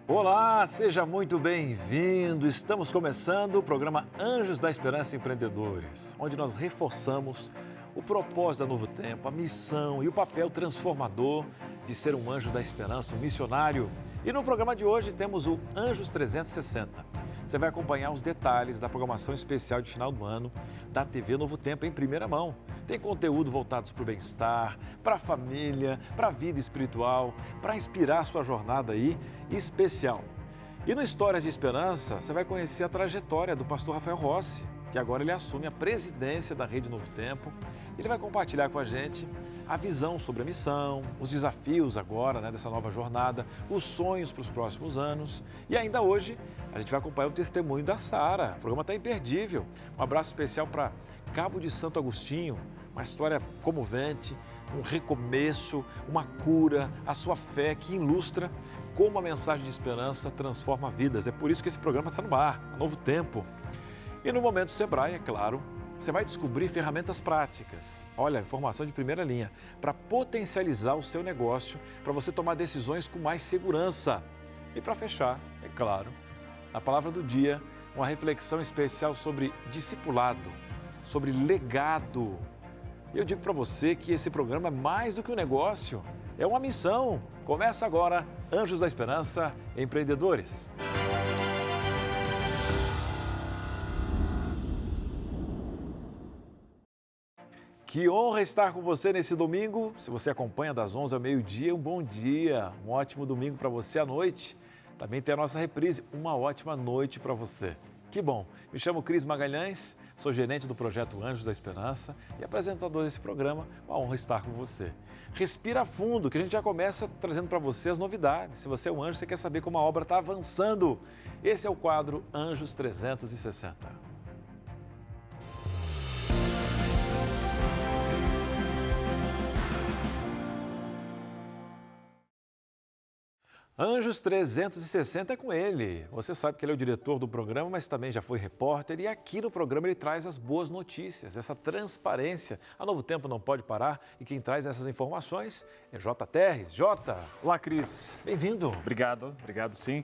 Olá, seja muito bem-vindo. Estamos começando o programa Anjos da Esperança Empreendedores, onde nós reforçamos o propósito da Novo Tempo, a missão e o papel transformador de ser um anjo da esperança, um missionário. E no programa de hoje temos o Anjos 360. Você vai acompanhar os detalhes da programação especial de final do ano da TV Novo Tempo em primeira mão. Tem conteúdo voltados para o bem-estar, para a família, para a vida espiritual, para inspirar a sua jornada aí especial. E no Histórias de Esperança, você vai conhecer a trajetória do pastor Rafael Rossi, que agora ele assume a presidência da Rede Novo Tempo. Ele vai compartilhar com a gente a visão sobre a missão, os desafios agora, dessa nova jornada, os sonhos para os próximos anos. E ainda hoje, a gente vai acompanhar o testemunho da Sara. O programa está imperdível. Um abraço especial para Cabo de Santo Agostinho, uma história comovente, um recomeço, uma cura, a sua fé que ilustra como a mensagem de esperança transforma vidas. É por isso que esse programa está no ar, a Novo Tempo. E no Momento Sebrae, é claro, você vai descobrir ferramentas práticas, olha, informação de primeira linha, para potencializar o seu negócio, para você tomar decisões com mais segurança. E para fechar, é claro, a palavra do dia, uma reflexão especial sobre discipulado, sobre legado. E eu digo para você que esse programa é mais do que um negócio, é uma missão. Começa agora, Anjos da Esperança Empreendedores. Que honra estar com você nesse domingo. Se você acompanha das 11 ao meio-dia, um bom dia, um ótimo domingo para você à noite. Também tem a nossa reprise, uma ótima noite para você. Que bom, me chamo Cris Magalhães, sou gerente do projeto Anjos da Esperança e apresentador desse programa. Uma honra estar com você. Respira fundo, que a gente já começa trazendo para você as novidades. Se você é um anjo, você quer saber como a obra está avançando. Esse é o quadro Anjos 360. Anjos 360 é com ele. Você sabe que ele é o diretor do programa, mas também já foi repórter. E aqui no programa ele traz as boas notícias, essa transparência. A Novo Tempo não pode parar e quem traz essas informações é J. Terres. J. Olá, Cris. Bem-vindo. Obrigado sim.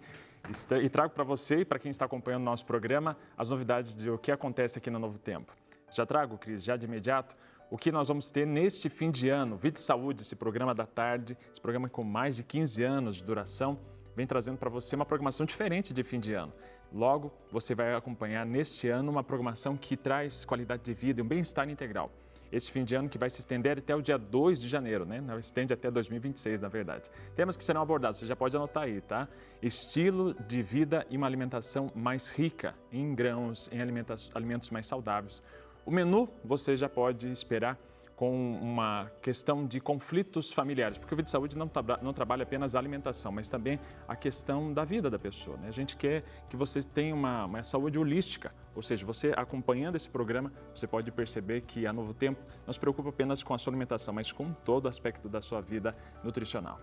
E trago para você e para quem está acompanhando o nosso programa as novidades de o que acontece aqui no Novo Tempo. Já trago, Cris, já de imediato, o que nós vamos ter neste fim de ano. Vida e Saúde, esse programa da tarde, esse programa com mais de 15 anos de duração, vem trazendo para você uma programação diferente de fim de ano. Logo, você vai acompanhar neste ano uma programação que traz qualidade de vida e um bem-estar integral. Esse fim de ano que vai se estender até o dia 2 de janeiro, Não, estende até 2026, na verdade. Temas que serão abordados, você já pode anotar aí, tá? Estilo de vida e uma alimentação mais rica em grãos, em alimentos mais saudáveis. O menu você já pode esperar com uma questão de conflitos familiares, porque o Vida e Saúde não trabalha apenas a alimentação, mas também a questão da vida da pessoa. A gente quer que você tenha uma saúde holística, ou seja, você acompanhando esse programa, você pode perceber que a Novo Tempo não se preocupa apenas com a sua alimentação, mas com todo o aspecto da sua vida nutricional.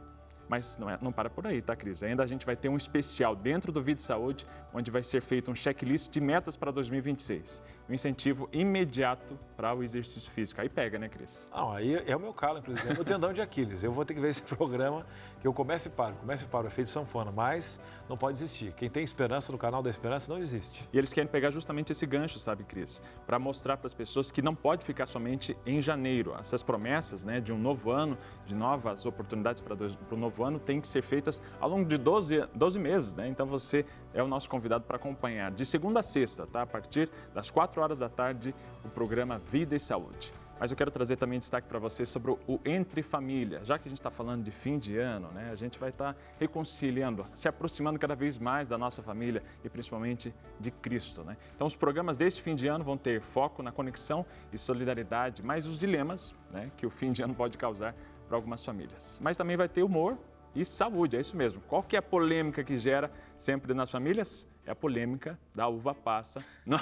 Mas não para por aí, tá, Cris? Ainda a gente vai ter um especial dentro do Vida e Saúde, onde vai ser feito um checklist de metas para 2026. Um incentivo imediato para o exercício físico. Aí pega, né, Cris? Não, aí é o meu calo, inclusive, é o meu tendão de Aquiles. Eu vou ter que ver esse programa, que eu começo e paro, o efeito sanfona, mas não pode desistir. Quem tem esperança no canal da Esperança não desiste. E eles querem pegar justamente esse gancho, sabe, Cris? Para mostrar para as pessoas que não pode ficar somente em janeiro. Essas promessas, de um novo ano, de novas oportunidades para o novo ano, têm que ser feitas ao longo de 12 meses, Então você é o nosso convidado para acompanhar de segunda a sexta, tá? A partir das 4 horas da tarde, o programa Vida e Saúde. Mas eu quero trazer também destaque para você sobre o Entre Família. Já que a gente está falando de fim de ano, A gente vai estar reconciliando, se aproximando cada vez mais da nossa família e principalmente de Cristo, Então os programas desse fim de ano vão ter foco na conexão e solidariedade, mas os dilemas, que o fim de ano pode causar para algumas famílias. Mas também vai ter humor e saúde, é isso mesmo. Qual que é a polêmica que gera sempre nas famílias? É a polêmica da uva passa. Não,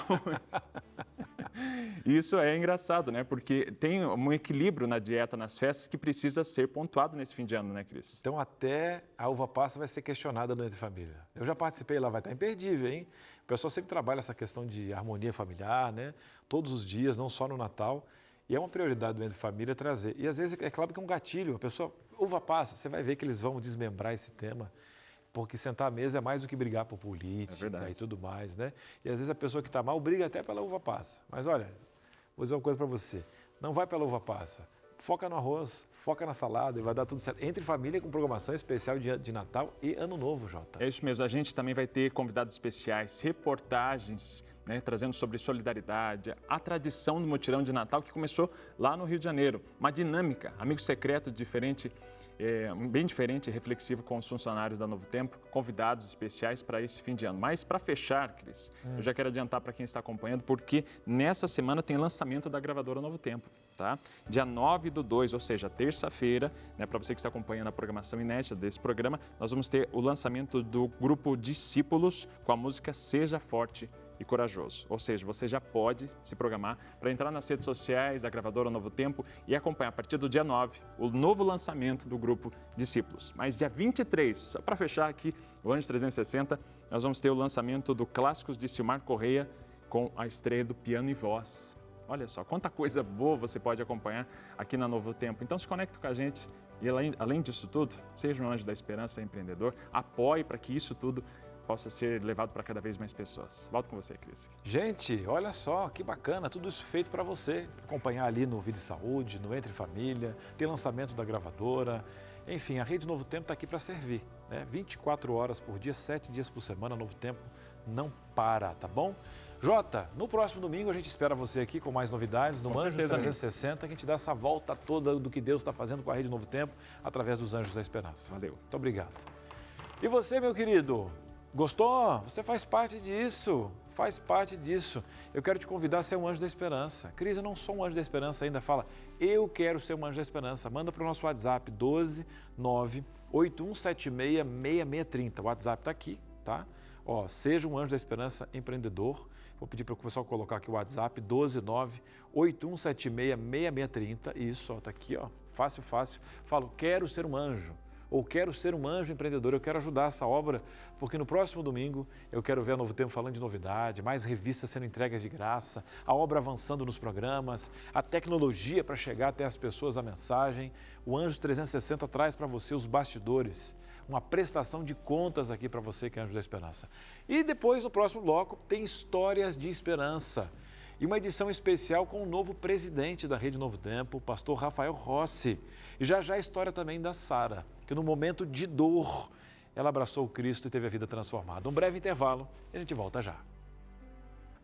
isso é engraçado, Porque tem um equilíbrio na dieta, nas festas, que precisa ser pontuado nesse fim de ano, Cris? Então até a uva passa vai ser questionada no Entre Família. Eu já participei lá, vai estar imperdível, hein? O pessoal sempre trabalha essa questão de harmonia familiar, Todos os dias, não só no Natal. E é uma prioridade do Entre Família trazer. E às vezes é claro que é um gatilho, a pessoa, uva passa, você vai ver que eles vão desmembrar esse tema Porque sentar à mesa é mais do que brigar por política e tudo mais, né? E às vezes a pessoa que está mal briga até pela uva passa. Mas olha, vou dizer uma coisa para você, não vai pela uva passa. Foca no arroz, foca na salada e vai dar tudo certo. Entre família com programação especial de Natal e Ano Novo, Jota. É isso mesmo, a gente também vai ter convidados especiais, reportagens, né, trazendo sobre solidariedade, a tradição do mutirão de Natal que começou lá no Rio de Janeiro. Uma dinâmica, amigo secreto diferente, bem diferente e reflexivo com os funcionários da Novo Tempo, convidados especiais para esse fim de ano. Mas para fechar, Cris, eu já quero adiantar para quem está acompanhando, porque nessa semana tem lançamento da gravadora Novo Tempo, tá? Dia 9/2, ou seja, terça-feira, né, para você que está acompanhando a programação inédita desse programa, nós vamos ter o lançamento do grupo Discípulos com a música Seja Forte e Corajoso. Ou seja, você já pode se programar para entrar nas redes sociais da gravadora Novo Tempo e acompanhar a partir do dia 9 o novo lançamento do grupo Discípulos. Mas dia 23, só para fechar aqui o Anjos 360, nós vamos ter o lançamento do Clássicos de Silmar Correia com a estreia do piano e voz. Olha só, quanta coisa boa você pode acompanhar aqui na Novo Tempo. Então se conecte com a gente e além disso tudo, seja um anjo da esperança empreendedor, apoie para que isso tudo possa ser levado para cada vez mais pessoas. Volto com você, Cris. Gente, olha só, que bacana, tudo isso feito para você. Acompanhar ali no Vida e Saúde, no Entre Família, tem lançamento da gravadora. Enfim, a Rede Novo Tempo está aqui para servir, né? 24 horas por dia, 7 dias por semana, Novo Tempo não para, tá bom? Jota, no próximo domingo a gente espera você aqui com mais novidades no Anjos 360, que a gente dá essa volta toda do que Deus está fazendo com a Rede Novo Tempo através dos Anjos da Esperança. Valeu. Muito obrigado. E você, meu querido? Gostou? Você faz parte disso, Eu quero te convidar a ser um anjo da esperança. Cris, eu não sou um anjo da esperança ainda. Fala, eu quero ser um anjo da esperança. Manda para o nosso WhatsApp, 12981766630. O WhatsApp está aqui, tá? Ó, seja um anjo da esperança empreendedor. Vou pedir para o pessoal colocar aqui o WhatsApp, 12981766630. Isso, ó, tá aqui, ó, fácil. Falo, quero ser um anjo. Ou quero ser um anjo empreendedor, eu quero ajudar essa obra, porque no próximo domingo eu quero ver a Novo Tempo falando de novidade, mais revistas sendo entregues de graça, a obra avançando nos programas, a tecnologia para chegar até as pessoas a mensagem. O Anjos 360 traz para você os bastidores, uma prestação de contas aqui para você que é Anjo da Esperança. E depois, no próximo bloco, tem Histórias de Esperança. E uma edição especial com o novo presidente da Rede Novo Tempo, o pastor Rafael Rossi. E já a história também da Sara, que no momento de dor, ela abraçou o Cristo e teve a vida transformada. Um breve intervalo e a gente volta já.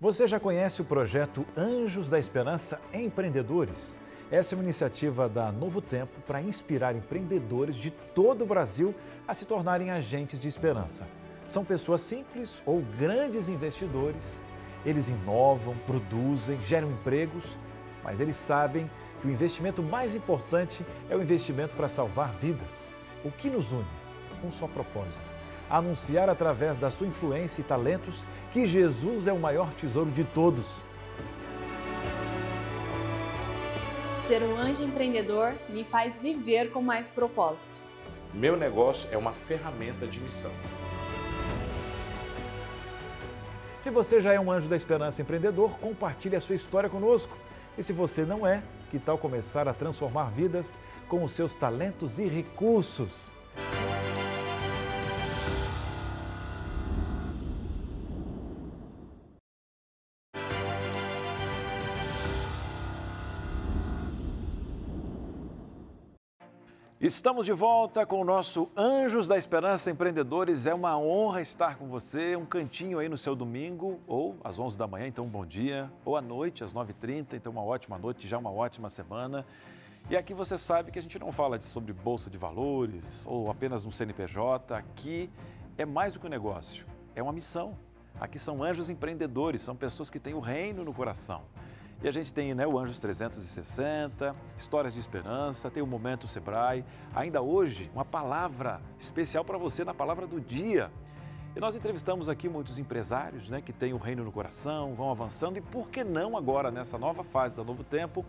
Você já conhece o projeto Anjos da Esperança Empreendedores? Essa é uma iniciativa da Novo Tempo para inspirar empreendedores de todo o Brasil a se tornarem agentes de esperança. São pessoas simples ou grandes investidores. Eles inovam, produzem, geram empregos, mas eles sabem que o investimento mais importante é o investimento para salvar vidas. O que nos une? Um só propósito: anunciar através da sua influência e talentos que Jesus é o maior tesouro de todos. Ser um anjo empreendedor me faz viver com mais propósito. Meu negócio é uma ferramenta de missão. Se você já é um anjo da esperança empreendedor, compartilhe a sua história conosco. E se você não é, que tal começar a transformar vidas com os seus talentos e recursos? Estamos de volta com o nosso Anjos da Esperança Empreendedores. É uma honra estar com você, um cantinho aí no seu domingo, ou às 11 da manhã, então um bom dia, ou à noite, às 9h30, então uma ótima noite, já uma ótima semana. E aqui você sabe que a gente não fala sobre bolsa de valores ou apenas um CNPJ, aqui é mais do que um negócio, é uma missão. Aqui são anjos empreendedores, são pessoas que têm o reino no coração. E a gente tem, né, o Anjos 360, Histórias de Esperança, tem o Momento Sebrae. Ainda hoje, uma palavra especial para você na Palavra do Dia. E nós entrevistamos aqui muitos empresários, né, que têm o reino no coração, vão avançando. E por que não agora, nessa nova fase da Novo Tempo,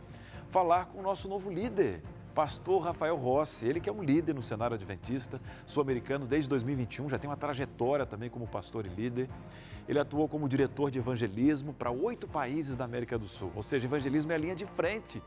falar com o nosso novo líder, pastor Rafael Rossi. Ele que é um líder no cenário adventista, sul-americano desde 2021, já tem uma trajetória também como pastor e líder. Ele atuou como diretor de evangelismo para 8 países da América do Sul, ou seja, evangelismo é a linha de frente.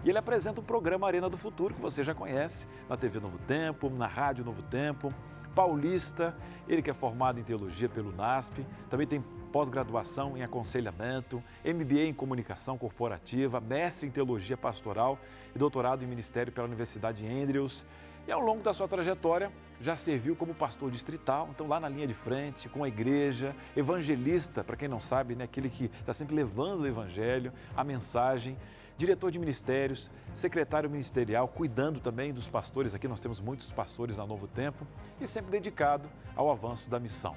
E ele apresenta o programa Arena do Futuro, que você já conhece, na TV Novo Tempo, na Rádio Novo Tempo. paulista, ele que é formado em teologia pelo NASP, também tem pós-graduação em aconselhamento, MBA em comunicação corporativa, mestre em teologia pastoral e doutorado em ministério pela Universidade Andrews. E ao longo da sua trajetória, já serviu como pastor distrital, então lá na linha de frente, com a igreja, evangelista, para quem não sabe, né, aquele que está sempre levando o evangelho, a mensagem, diretor de ministérios, secretário ministerial, cuidando também dos pastores, aqui nós temos muitos pastores na Novo Tempo, e sempre dedicado ao avanço da missão.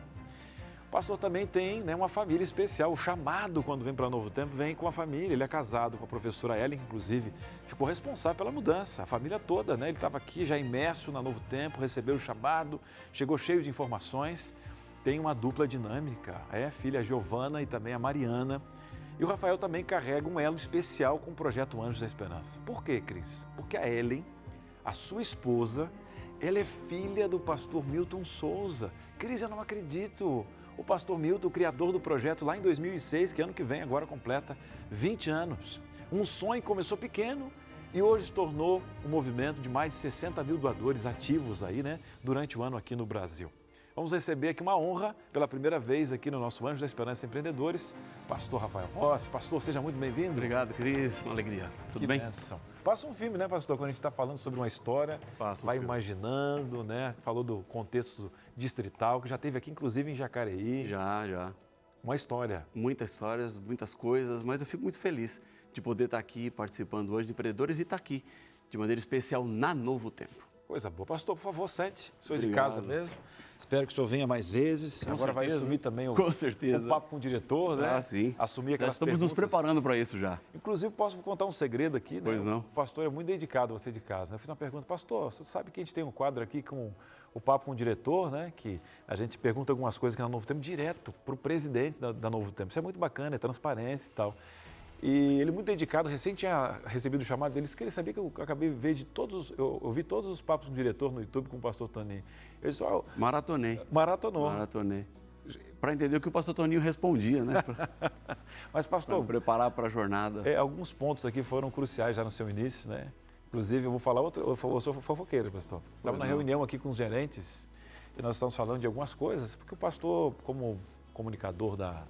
O pastor também tem, né, uma família especial, o chamado quando vem para Novo Tempo vem com a família, ele é casado com a professora Ellen, que inclusive ficou responsável pela mudança, a família toda, né? Ele estava aqui já imerso na Novo Tempo, recebeu o chamado, chegou cheio de informações, tem uma dupla dinâmica, a filha Giovana e também a Mariana. E o Rafael também carrega um elo especial com o projeto Anjos da Esperança. Por quê, Cris? Porque a Ellen, a sua esposa, ela é filha do pastor Milton Souza. Cris, eu não acredito. O pastor Milton, o criador do projeto lá em 2006, que ano que vem agora completa 20 anos. Um sonho que começou pequeno e hoje se tornou um movimento de mais de 60 mil doadores ativos aí, né, durante o ano aqui no Brasil. Vamos receber aqui uma honra, pela primeira vez aqui no nosso Anjos da Esperança Empreendedores, pastor Rafael Rossi. Pastor, seja muito bem-vindo. Obrigado, Cris. Uma alegria. Tudo bem? Bênção. Passa um filme, né, pastor? Quando a gente está falando sobre uma história, vai imaginando, né? Falou do contexto distrital, que já teve aqui, inclusive, em Jacareí. Já. Uma história. Muitas histórias, muitas coisas, mas eu fico muito feliz de poder estar aqui participando hoje de Empreendedores e estar aqui de maneira especial na Novo Tempo. Coisa boa. Pastor, por favor, sente. O senhor é de Obrigado. casa mesmo. Espero que o senhor venha mais vezes. Com Agora certeza. vai assumir também Com certeza. o papo com o diretor, né? Ah, sim. Assumir Já aquelas estamos perguntas. nos preparando para isso já. Inclusive, posso contar um segredo aqui, né? Pois não. O pastor é muito dedicado, você de casa. Eu fiz uma pergunta, pastor, você sabe que a gente tem um quadro aqui com o papo com o diretor, né? Que a gente pergunta algumas coisas aqui na Novo Tempo direto para o presidente da Novo Tempo. Isso é muito bacana, é transparência e tal. E ele muito dedicado, recém tinha recebido o chamado dele, disse que ele sabia que eu acabei de ver eu ouvi todos os papos do diretor no YouTube com o pastor Toninho. Eu disse, Maratonei. Maratonou. Para entender o que o pastor Toninho respondia, né? Mas, pastor, Para preparar para a jornada. Alguns pontos aqui foram cruciais já no seu início, né? Inclusive, eu vou falar eu sou fofoqueiro, pastor. Estava na reunião aqui com os gerentes e nós estamos falando de algumas coisas, porque o pastor, como comunicador da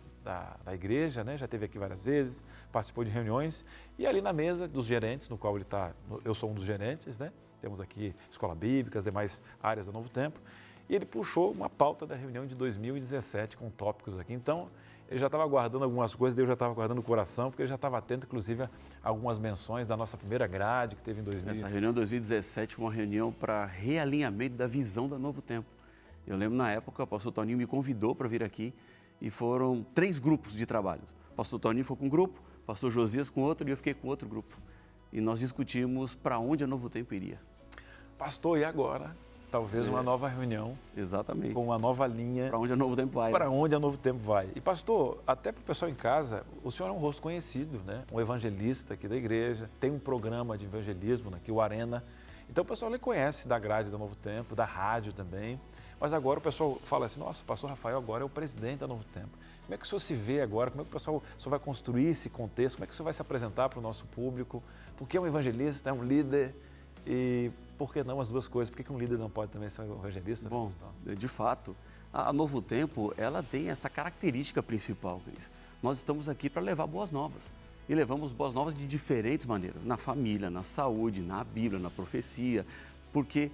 igreja, né? Já esteve aqui várias vezes, participou de reuniões e ali na mesa dos gerentes, no qual ele está, eu sou um dos gerentes, né? Temos aqui escola bíblica, as demais áreas do Novo Tempo, e ele puxou uma pauta da reunião de 2017 com tópicos aqui. Então, ele já estava guardando algumas coisas, eu já estava guardando o coração, porque ele já estava atento, inclusive, a algumas menções da nossa primeira grade que teve em 2017. Essa reunião de 2017 foi uma reunião para realinhamento da visão da Novo Tempo. Eu lembro na época, o pastor Toninho me convidou para vir aqui e foram 3 grupos de trabalho. O pastor Toninho foi com um grupo, o pastor Josias com outro e eu fiquei com outro grupo. E nós discutimos para onde a Novo Tempo iria. Pastor, e agora? Talvez uma nova reunião. Exatamente. Com uma nova linha. Para onde a Novo Tempo vai. Para onde a Novo Tempo vai. E pastor, até para o pessoal em casa, o senhor é um rosto conhecido, né? Um evangelista aqui da igreja, tem um programa de evangelismo aqui, o Arena. Então o pessoal lhe conhece da grade da Novo Tempo, da rádio também. Mas agora o pessoal fala assim, nossa, o pastor Rafael agora é o presidente da Novo Tempo. Como é que o senhor se vê agora? Como é que o senhor vai construir esse contexto? Como é que o senhor vai se apresentar para o nosso público? Porque é um evangelista, é um líder e por que não as duas coisas? Por que um líder não pode também ser um evangelista? Bom, de fato, a Novo Tempo, ela tem essa característica principal, Cris. Nós estamos aqui para levar boas novas. E levamos boas novas de diferentes maneiras, na família, na saúde, na Bíblia, na profecia, porque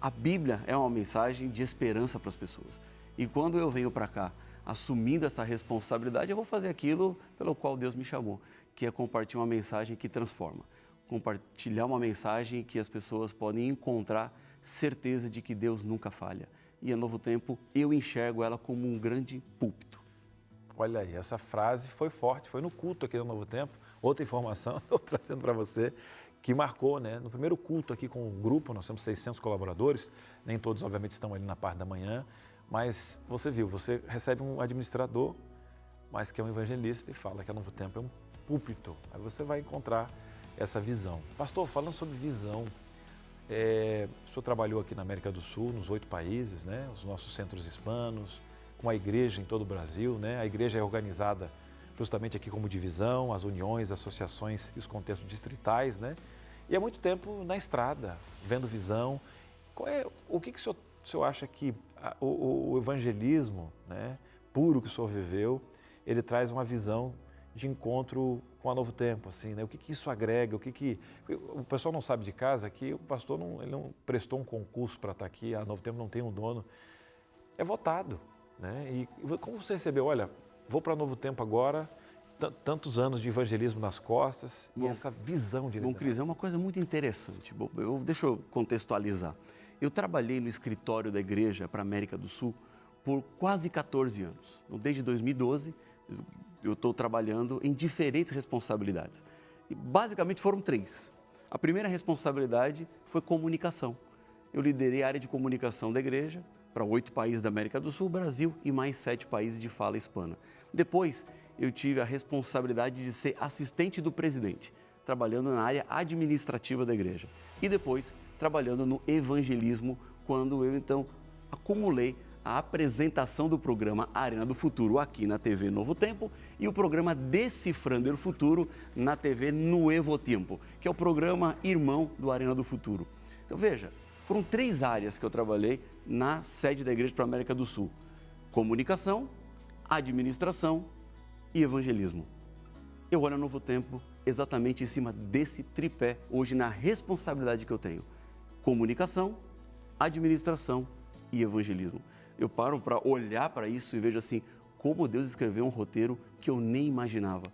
a Bíblia é uma mensagem de esperança para as pessoas. E quando eu venho para cá, assumindo essa responsabilidade, eu vou fazer aquilo pelo qual Deus me chamou, que é compartilhar uma mensagem que transforma. Compartilhar uma mensagem que as pessoas podem encontrar certeza de que Deus nunca falha. E a Novo Tempo, eu enxergo ela como um grande púlpito. Olha aí, essa frase foi forte, foi no culto aqui no Novo Tempo. Outra informação, estou trazendo para você, que marcou, né? No primeiro culto aqui com o grupo, nós temos 600 colaboradores, nem todos, obviamente, estão ali na parte da manhã, mas você viu, você recebe um administrador, mas que é um evangelista e fala que a Novo Tempo é um púlpito. Aí você vai encontrar essa visão. Pastor, falando sobre visão, o senhor trabalhou aqui na América do Sul, nos 8 países, né? Os nossos centros hispanos, com a igreja em todo o Brasil, né? A igreja é organizada justamente aqui como divisão, as uniões, associações e os contextos distritais, né? E há muito tempo na estrada, vendo visão. O que o senhor o senhor acha que o evangelismo, né, puro que o senhor viveu, ele traz uma visão de encontro com a Novo Tempo, assim, né? O que isso agrega? O pessoal não sabe de casa que o pastor ele não prestou um concurso para estar aqui, a Novo Tempo não tem um dono, é votado, né? E como você recebeu? Olha, vou para Novo Tempo agora, tantos anos de evangelismo nas costas e essa visão de liderança. Bom, Cris, é uma coisa muito interessante. Deixa eu contextualizar. Eu trabalhei no escritório da igreja para a América do Sul por quase 14 anos. Desde 2012, eu estou trabalhando em diferentes responsabilidades. E basicamente foram 3. A primeira responsabilidade foi comunicação. Eu liderei a área de comunicação da igreja para 8 países da América do Sul, Brasil e mais 7 países de fala hispana. Depois, eu tive a responsabilidade de ser assistente do presidente, trabalhando na área administrativa da igreja. E depois, trabalhando no evangelismo, quando eu então acumulei a apresentação do programa Arena do Futuro aqui na TV Novo Tempo e o programa Decifrando o Futuro na TV Nuevo Tempo, que é o programa irmão do Arena do Futuro. Então veja, foram 3 áreas que eu trabalhei na sede da Igreja para a América do Sul: comunicação, administração e evangelismo. Eu olho o Novo Tempo exatamente em cima desse tripé, hoje na responsabilidade que eu tenho: comunicação, administração e evangelismo. Eu paro para olhar para isso e vejo assim, como Deus escreveu um roteiro que eu nem imaginava.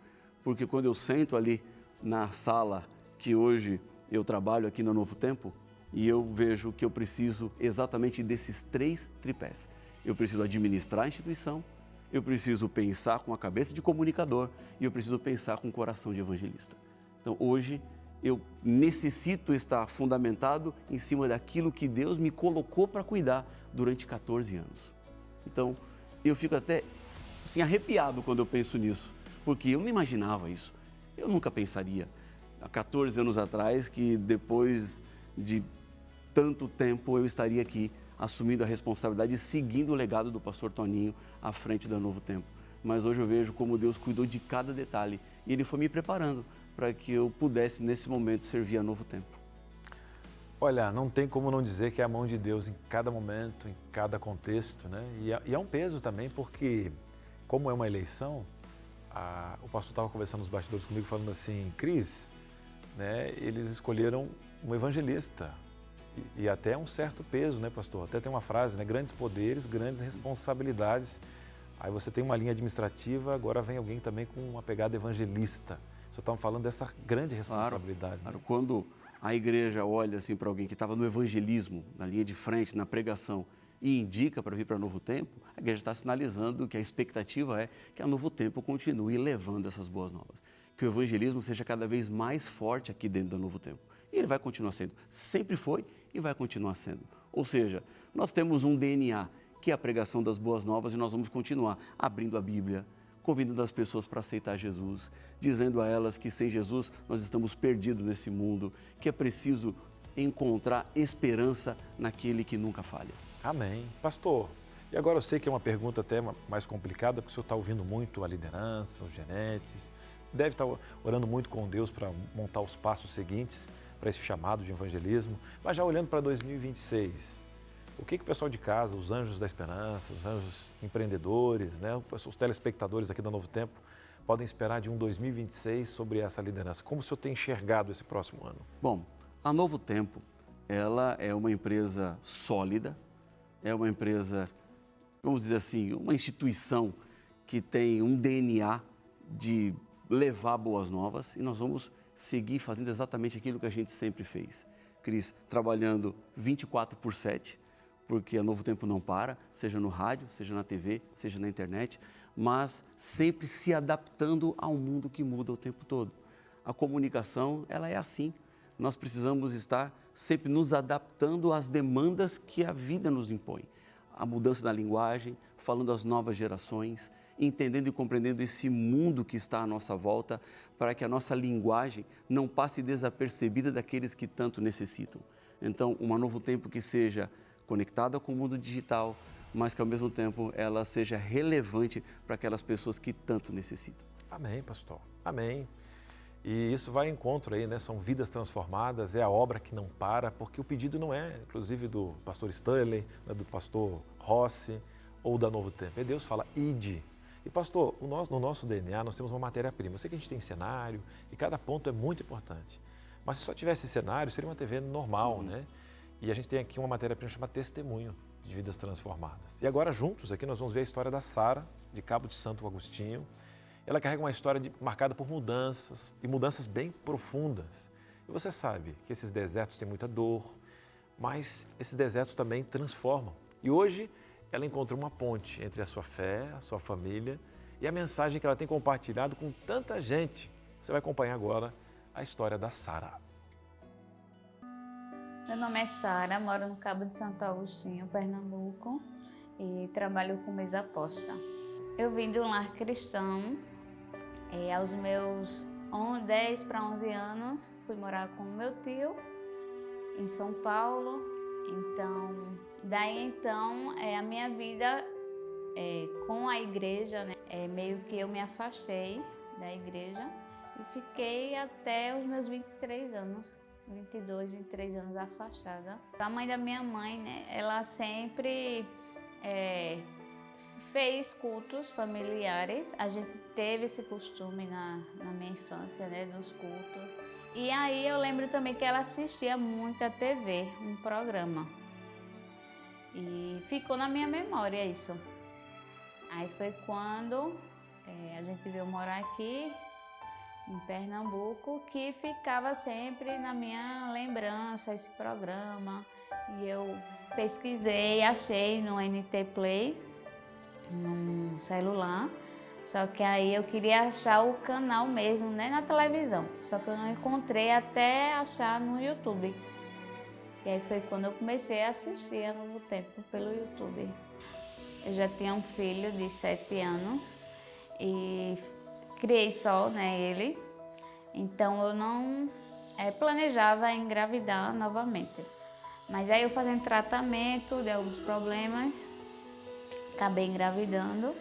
Porque quando eu sento ali na sala que hoje eu trabalho aqui no Novo Tempo, e eu vejo que eu preciso exatamente desses 3 tripés. Eu preciso administrar a instituição, eu preciso pensar com a cabeça de comunicador e eu preciso pensar com o coração de evangelista. Então hoje eu necessito estar fundamentado em cima daquilo que Deus me colocou para cuidar durante 14 anos. Então, eu fico até assim, arrepiado quando eu penso nisso, porque eu não imaginava isso. Eu nunca pensaria, há 14 anos atrás, que depois de tanto tempo eu estaria aqui assumindo a responsabilidade e seguindo o legado do pastor Toninho à frente da Novo Tempo. Mas hoje eu vejo como Deus cuidou de cada detalhe e Ele foi me preparando para que eu pudesse, nesse momento, servir a Novo Tempo. Olha, não tem como não dizer que é a mão de Deus em cada momento, em cada contexto, né? E é um peso também, porque, como é uma eleição, o pastor estava conversando nos bastidores comigo, falando assim, Cris, né, eles escolheram um evangelista, e até um certo peso, né, pastor? Até tem uma frase, né, grandes poderes, grandes responsabilidades. Aí você tem uma linha administrativa, agora vem alguém também com uma pegada evangelista. Só estamos falando dessa grande responsabilidade. Claro, né? Quando a igreja olha assim para alguém que estava no evangelismo, na linha de frente, na pregação, e indica para vir para Novo Tempo, a igreja está sinalizando que a expectativa é que a Novo Tempo continue levando essas boas novas. Que o evangelismo seja cada vez mais forte aqui dentro do Novo Tempo. E ele vai continuar sendo. Sempre foi e vai continuar sendo. Ou seja, nós temos um DNA, que é a pregação das boas novas, e nós vamos continuar abrindo a Bíblia, convidando as pessoas para aceitar Jesus, dizendo a elas que sem Jesus nós estamos perdidos nesse mundo, que é preciso encontrar esperança naquele que nunca falha. Amém. Pastor, e agora eu sei que é uma pergunta até mais complicada, porque o senhor está ouvindo muito a liderança, os genetes, deve estar orando muito com Deus para montar os passos seguintes para esse chamado de evangelismo, mas já olhando para 2026, o que o pessoal de casa, os anjos da esperança, os anjos empreendedores, né, os telespectadores aqui da Novo Tempo, podem esperar de um 2026 sobre essa liderança? Como o senhor tem enxergado esse próximo ano? Bom, a Novo Tempo, ela é uma empresa sólida, é uma empresa, vamos dizer assim, uma instituição que tem um DNA de levar boas novas e nós vamos seguir fazendo exatamente aquilo que a gente sempre fez. Cris, trabalhando 24/7, porque a Novo Tempo não para, seja no rádio, seja na TV, seja na internet, mas sempre se adaptando ao mundo que muda o tempo todo. A comunicação, ela é assim. Nós precisamos estar sempre nos adaptando às demandas que a vida nos impõe. A mudança da linguagem, falando às novas gerações, entendendo e compreendendo esse mundo que está à nossa volta, para que a nossa linguagem não passe desapercebida daqueles que tanto necessitam. Então, uma Novo Tempo que seja conectada com o mundo digital, mas que ao mesmo tempo ela seja relevante para aquelas pessoas que tanto necessitam. Amém, pastor. Amém. E isso vai ao encontro aí, né? São vidas transformadas, é a obra que não para, porque o pedido não é, inclusive, do pastor Stanley, né, do pastor Rossi ou da Novo Tempo. É Deus fala, ide. E pastor, no nosso DNA nós temos uma matéria-prima. Eu sei que a gente tem cenário e cada ponto é muito importante. Mas se só tivesse cenário, seria uma TV normal, né? E a gente tem aqui uma matéria-prima chamada Testemunho de Vidas Transformadas. E agora juntos aqui nós vamos ver a história da Sara, de Cabo de Santo Agostinho. Ela carrega uma história marcada por mudanças, e mudanças bem profundas. E você sabe que esses desertos têm muita dor, mas esses desertos também transformam. E hoje ela encontra uma ponte entre a sua fé, a sua família e a mensagem que ela tem compartilhado com tanta gente. Você vai acompanhar agora a história da Sara. Meu nome é Sara, moro no Cabo de Santo Agostinho, Pernambuco, e trabalho com mesa posta. Eu vim de um lar cristão, aos meus 10 para 11 anos, fui morar com meu tio em São Paulo. Daí a minha vida com a igreja, né, meio que eu me afastei da igreja e fiquei até os meus 23 anos. 22, 23 anos afastada. A mãe da minha mãe, né, ela sempre fez cultos familiares. A gente teve esse costume na minha infância, né, dos cultos. E aí eu lembro também que ela assistia muito a TV, um programa. E ficou na minha memória isso. Aí foi quando a gente veio morar aqui em Pernambuco, que ficava sempre na minha lembrança esse programa. E eu pesquisei, achei no NT Play, num celular, só que aí eu queria achar o canal mesmo, né, na televisão, só que eu não encontrei até achar no YouTube. E aí foi quando eu comecei a assistir a Novo Tempo pelo YouTube. Eu já tinha um filho de 7 anos e criei só, né, ele. Então eu não planejava engravidar novamente. Mas aí eu fazendo tratamento de alguns problemas, acabei engravidando.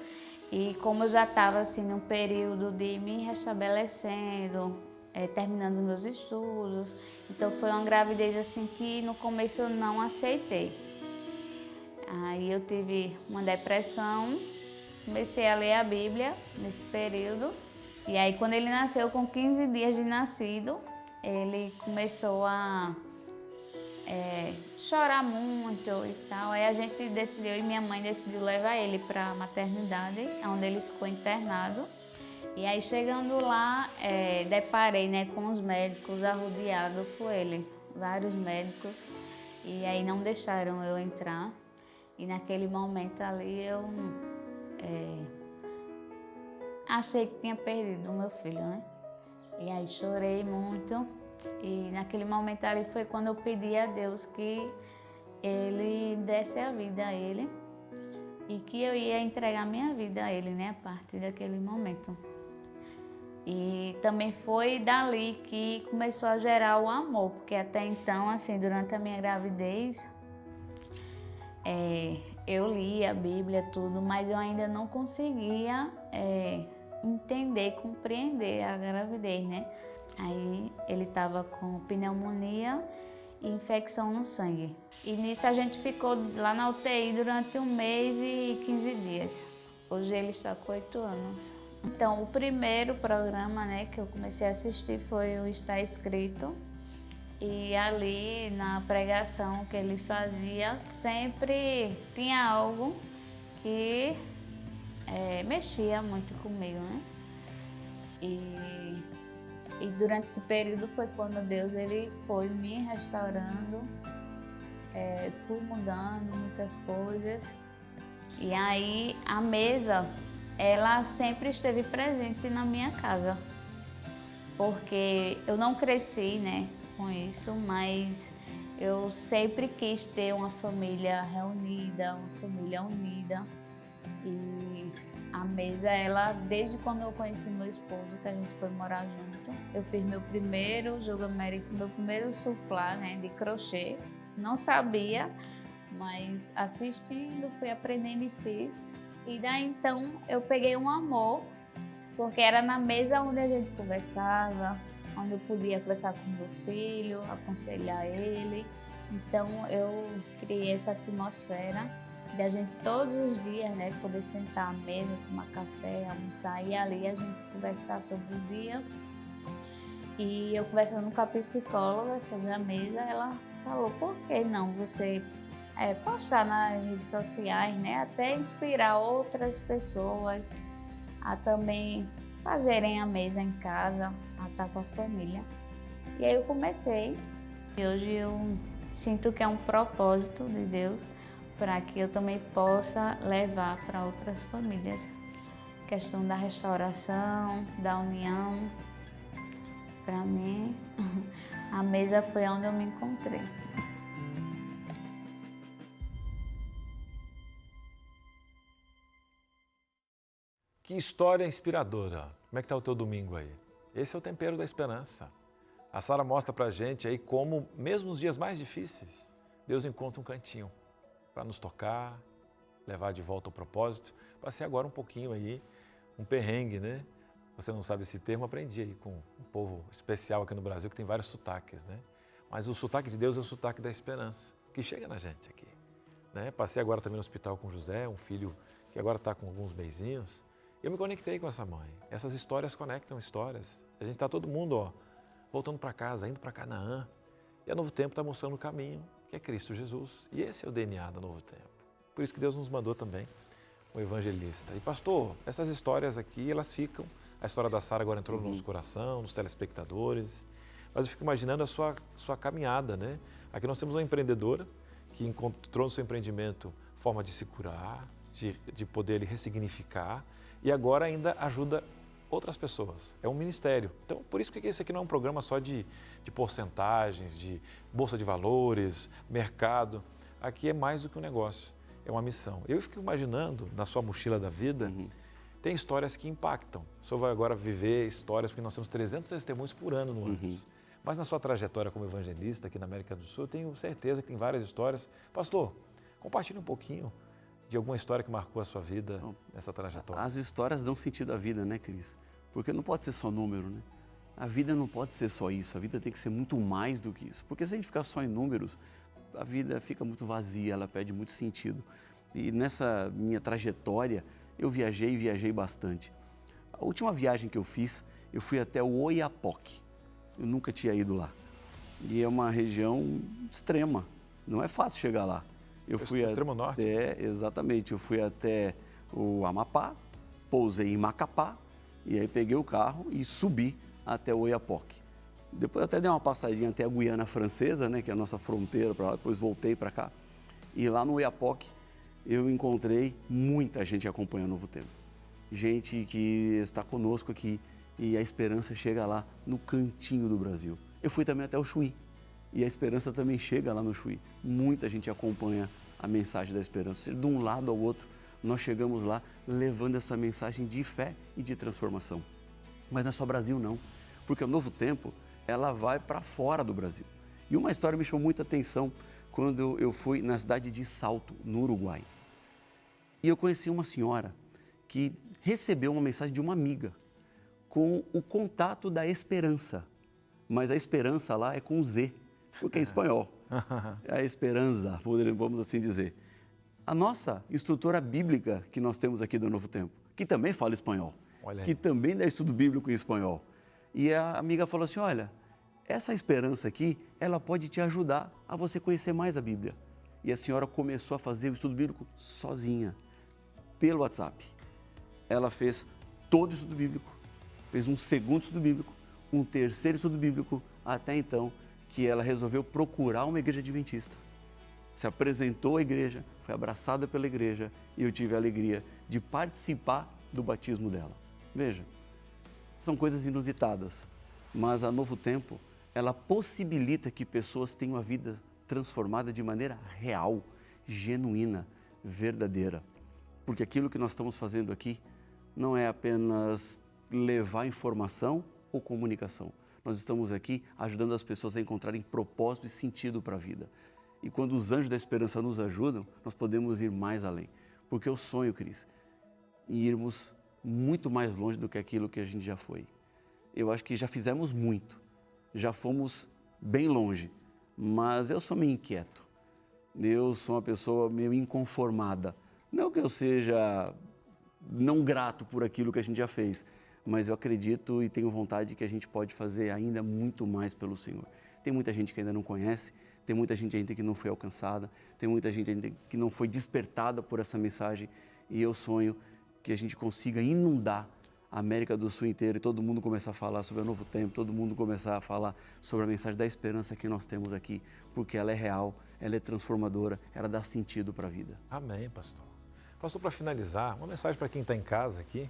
E como eu já estava assim num período de me restabelecendo, terminando meus estudos, então foi uma gravidez assim que no começo eu não aceitei. Aí eu tive uma depressão, comecei a ler a Bíblia nesse período. E aí quando ele nasceu, com 15 dias de nascido, ele começou a chorar muito e tal. Aí a gente decidiu, e minha mãe decidiu levar ele para a maternidade, onde ele ficou internado. E aí chegando lá, deparei, né, com os médicos arrodeados por ele, vários médicos. E aí não deixaram eu entrar. E naquele momento ali eu achei que tinha perdido o meu filho, né? E aí chorei muito. E naquele momento ali foi quando eu pedi a Deus que Ele desse a vida a ele e que eu ia entregar minha vida a Ele, né, a partir daquele momento. E também foi dali que começou a gerar o amor, porque até então, assim, durante a minha gravidez, eu lia a Bíblia, tudo, mas eu ainda não conseguia entender, compreender a gravidez, né? Aí ele estava com pneumonia e infecção no sangue. E nisso a gente ficou lá na UTI durante 1 mês e 15 dias. Hoje ele está com 8 anos. Então, o primeiro programa, né, que eu comecei a assistir foi o Está Escrito. E ali, na pregação que ele fazia, sempre tinha algo que mexia muito comigo, né? E durante esse período foi quando Deus ele foi me restaurando, fui mudando muitas coisas. E aí a mesa, ela sempre esteve presente na minha casa, porque eu não cresci, né, com isso, mas eu sempre quis ter uma família reunida, uma família unida. E a mesa, ela, desde quando eu conheci meu esposo, que a gente foi morar junto, eu fiz meu primeiro jogo américo, meu primeiro suplá, né, de crochê. Não sabia, mas assistindo, fui aprendendo e fiz. E daí então eu peguei um amor, porque era na mesa onde a gente conversava, onde eu podia conversar com meu filho, aconselhar ele. Então eu criei essa atmosfera de a gente todos os dias, né, poder sentar à mesa, tomar café, almoçar e ali a gente conversar sobre o dia. E eu conversando com a psicóloga sobre a mesa, ela falou, por que não você postar nas redes sociais, né, até inspirar outras pessoas a também fazerem a mesa em casa, a estar com a família. E aí eu comecei e hoje eu sinto que é um propósito de Deus para que eu também possa levar para outras famílias. A questão da restauração, da união. Para mim, a mesa foi onde eu me encontrei. Que história inspiradora. Como é que está o teu domingo aí? Esse é o tempero da esperança. A Sara mostra para a gente aí como, mesmo nos dias mais difíceis, Deus encontra um cantinho para nos tocar, levar de volta ao propósito. Passei agora um pouquinho aí, um perrengue, né? Você não sabe esse termo, aprendi aí com um povo especial aqui no Brasil que tem vários sotaques, né? Mas o sotaque de Deus é o sotaque da esperança, que chega na gente aqui, né? Passei agora também no hospital com José, um filho que agora está com alguns meizinhos. Eu me conectei com essa mãe. Essas histórias conectam histórias. A gente está todo mundo, ó, voltando para casa, indo para Canaã. E a Novo Tempo está mostrando o caminho, que é Cristo Jesus. E esse é o DNA da Novo Tempo. Por isso que Deus nos mandou também um evangelista. E pastor, essas histórias aqui, elas ficam. A história da Sara agora entrou no nosso coração, nos telespectadores. Mas eu fico imaginando a sua caminhada, né? Aqui nós temos uma empreendedora que encontrou no seu empreendimento forma de se curar, de poder ressignificar. E agora ainda ajuda outras pessoas. É um ministério. Então, por isso que esse aqui não é um programa só de porcentagens, de bolsa de valores, mercado. Aqui é mais do que um negócio, é uma missão. Eu fico imaginando, na sua mochila da vida, tem histórias que impactam. O senhor vai agora viver histórias, porque nós temos 300 testemunhos por ano no Anjos. Mas na sua trajetória como evangelista aqui na América do Sul, eu tenho certeza que tem várias histórias. Pastor, compartilhe um pouquinho de alguma história que marcou a sua vida nessa trajetória. As histórias dão sentido à vida, né, Cris? Porque não pode ser só número, né? A vida não pode ser só isso, a vida tem que ser muito mais do que isso. Porque se a gente ficar só em números, a vida fica muito vazia, ela perde muito sentido. E nessa minha trajetória, eu viajei bastante. A última viagem que eu fiz, eu fui até o Oiapoque. Eu nunca tinha ido lá. E é uma região extrema, não é fácil chegar lá. Eu fui extremo norte? Exatamente, eu fui até o Amapá, pousei em Macapá, e aí peguei o carro e subi até o Oiapoque. Depois eu até dei uma passadinha até a Guiana Francesa, né, que é a nossa fronteira para lá, depois voltei para cá. E lá no Oiapoque eu encontrei muita gente acompanhando o Novo Tempo. Gente que está conosco aqui e a esperança chega lá no cantinho do Brasil. Eu fui também até o Chuí. E a esperança também chega lá no Chuí. Muita gente acompanha a mensagem da esperança. De um lado ao outro, nós chegamos lá levando essa mensagem de fé e de transformação. Mas não é só Brasil, não. Porque o Novo Tempo, ela vai para fora do Brasil. E uma história me chamou muita atenção quando eu fui na cidade de Salto, no Uruguai. E eu conheci uma senhora que recebeu uma mensagem de uma amiga com o contato da esperança. Mas a esperança lá é com Z. Porque é espanhol, é a esperança, vamos assim dizer. A nossa instrutora bíblica que nós temos aqui do Novo Tempo, que também fala espanhol, que também dá estudo bíblico em espanhol. E a amiga falou assim, olha, essa esperança aqui, ela pode te ajudar a você conhecer mais a Bíblia. E a senhora começou a fazer o estudo bíblico sozinha, pelo WhatsApp. Ela fez todo o estudo bíblico, fez um segundo estudo bíblico, um terceiro estudo bíblico, até então que ela resolveu procurar uma igreja adventista. Se apresentou à igreja, foi abraçada pela igreja e eu tive a alegria de participar do batismo dela. Veja, são coisas inusitadas, mas a Novo Tempo, ela possibilita que pessoas tenham a vida transformada de maneira real, genuína, verdadeira. Porque aquilo que nós estamos fazendo aqui não é apenas levar informação ou comunicação. Nós estamos aqui ajudando as pessoas a encontrarem propósito e sentido para a vida. E quando os anjos da esperança nos ajudam, nós podemos ir mais além. Porque eu sonho, Cris, em irmos muito mais longe do que aquilo que a gente já foi. eu acho que já fizemos muito, já fomos bem longe, mas eu sou meio inquieto, eu sou uma pessoa meio inconformada. Não que eu seja não grato por aquilo que a gente já fez, mas eu acredito e tenho vontade que a gente pode fazer ainda muito mais pelo Senhor. Tem muita gente que ainda não conhece, tem muita gente ainda que não foi alcançada, tem muita gente ainda que não foi despertada por essa mensagem, e eu sonho que a gente consiga inundar a América do Sul inteira e todo mundo começar a falar sobre o novo tempo, todo mundo começar a falar sobre a mensagem da esperança que nós temos aqui, porque ela é real, ela é transformadora, ela dá sentido para a vida. Amém, pastor. Pastor, para finalizar, uma mensagem para quem está em casa aqui,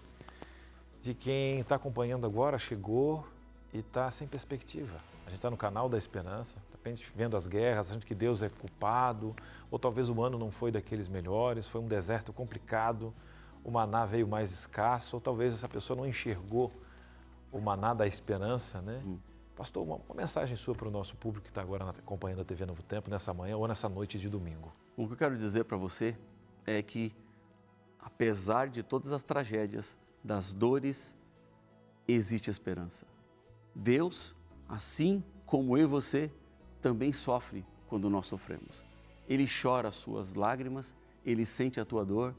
de quem está acompanhando agora, chegou e está sem perspectiva. A gente está no canal da esperança, de repente vendo as guerras, achando que Deus é culpado, ou talvez o ano não foi daqueles melhores, foi um deserto complicado, o maná veio mais escasso, ou talvez essa pessoa não enxergou o maná da esperança, né? Pastor, uma mensagem sua para o nosso público que está agora acompanhando a TV Novo Tempo, nessa manhã ou nessa noite de domingo. O que eu quero dizer para você é que, apesar de todas as tragédias, das dores, existe esperança. Deus, assim como eu e você, também sofre quando nós sofremos. Ele chora as suas lágrimas, ele sente a tua dor,